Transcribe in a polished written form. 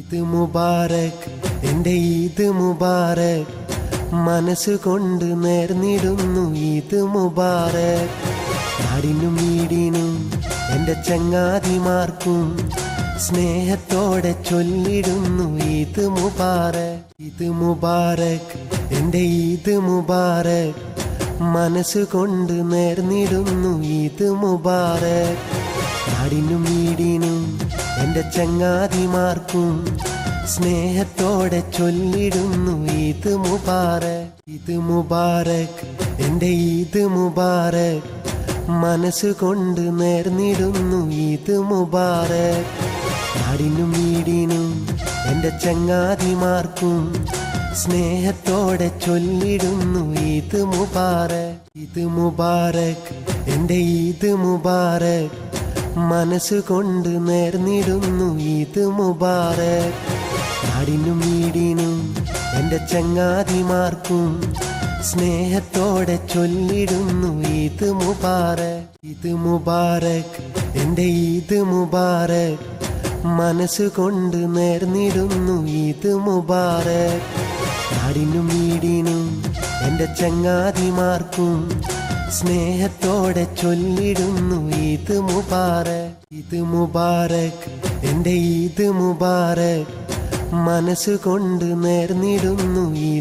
ഈദ് മുബാരക്, എൻ്റെ ഈദ് മുബാരക്, മനസ്സുകൊണ്ട് നേർന്നിടുന്നു ഈദ് മുബാരക്. നാടിനും വീടിനും എൻ്റെ ചങ്ങാതിമാർക്കും സ്നേഹത്തോടെ ചൊല്ലിടുന്നു ഈദ് മുബാരക്. ഈദ് മുബാരക്, എൻ്റെ ഈദ് മുബാരക്, മനസ്സുകൊണ്ട് നേർന്നിടുന്നു ഈദ് മുബാരക്. നാടിനും വീടിനും എൻ്റെ ചങ്ങാതിമാർക്കും സ്നേഹത്തോടെ ചൊല്ലിടുന്നു ഈദ് മുബാരക്. ഈദ് മുബാരക്, എൻ്റെ ഈദ് മുബാരക്, മനസ്സുകൊണ്ട് നേർന്നിടുന്നു ഈദ് മുബാരക്. നാടിനും വീടിനും എൻ്റെ ചങ്ങാതിമാർക്കും സ്നേഹത്തോടെ ചൊല്ലിടുന്നു ഈദ് മുബാരക്. ഈദ് മുബാരക്, എൻ്റെ ഈദ് മുബാരക്, മനസ്സുകൊണ്ട് നേർന്നിടുന്നു ഈദ് മുബാരക്. നാടിനും വീടിനും എൻ്റെ ചങ്ങാതിമാർക്കും സ്നേഹത്തോടെ ചൊല്ലിടുന്നു ഈദ് മുബാരക്. ഈദ് മുബാരക്, എൻ്റെ ഈദ് മുബാരക്, മനസ്സുകൊണ്ട് നേർന്നിടുന്നു ഈദ് മുബാരക്. നാടിനും വീടിനും എൻ്റെ ചങ്ങാതിമാർക്കും സ്നേഹത്തോടെ ചൊല്ലിടുന്നു ഈദ് മുബാരക്. ഈദ് മുബാരക്, എൻ്റെ ഈദ് മുബാരക്, മനസ്സുകൊണ്ട് നേർന്നിടുന്നു ഈദ്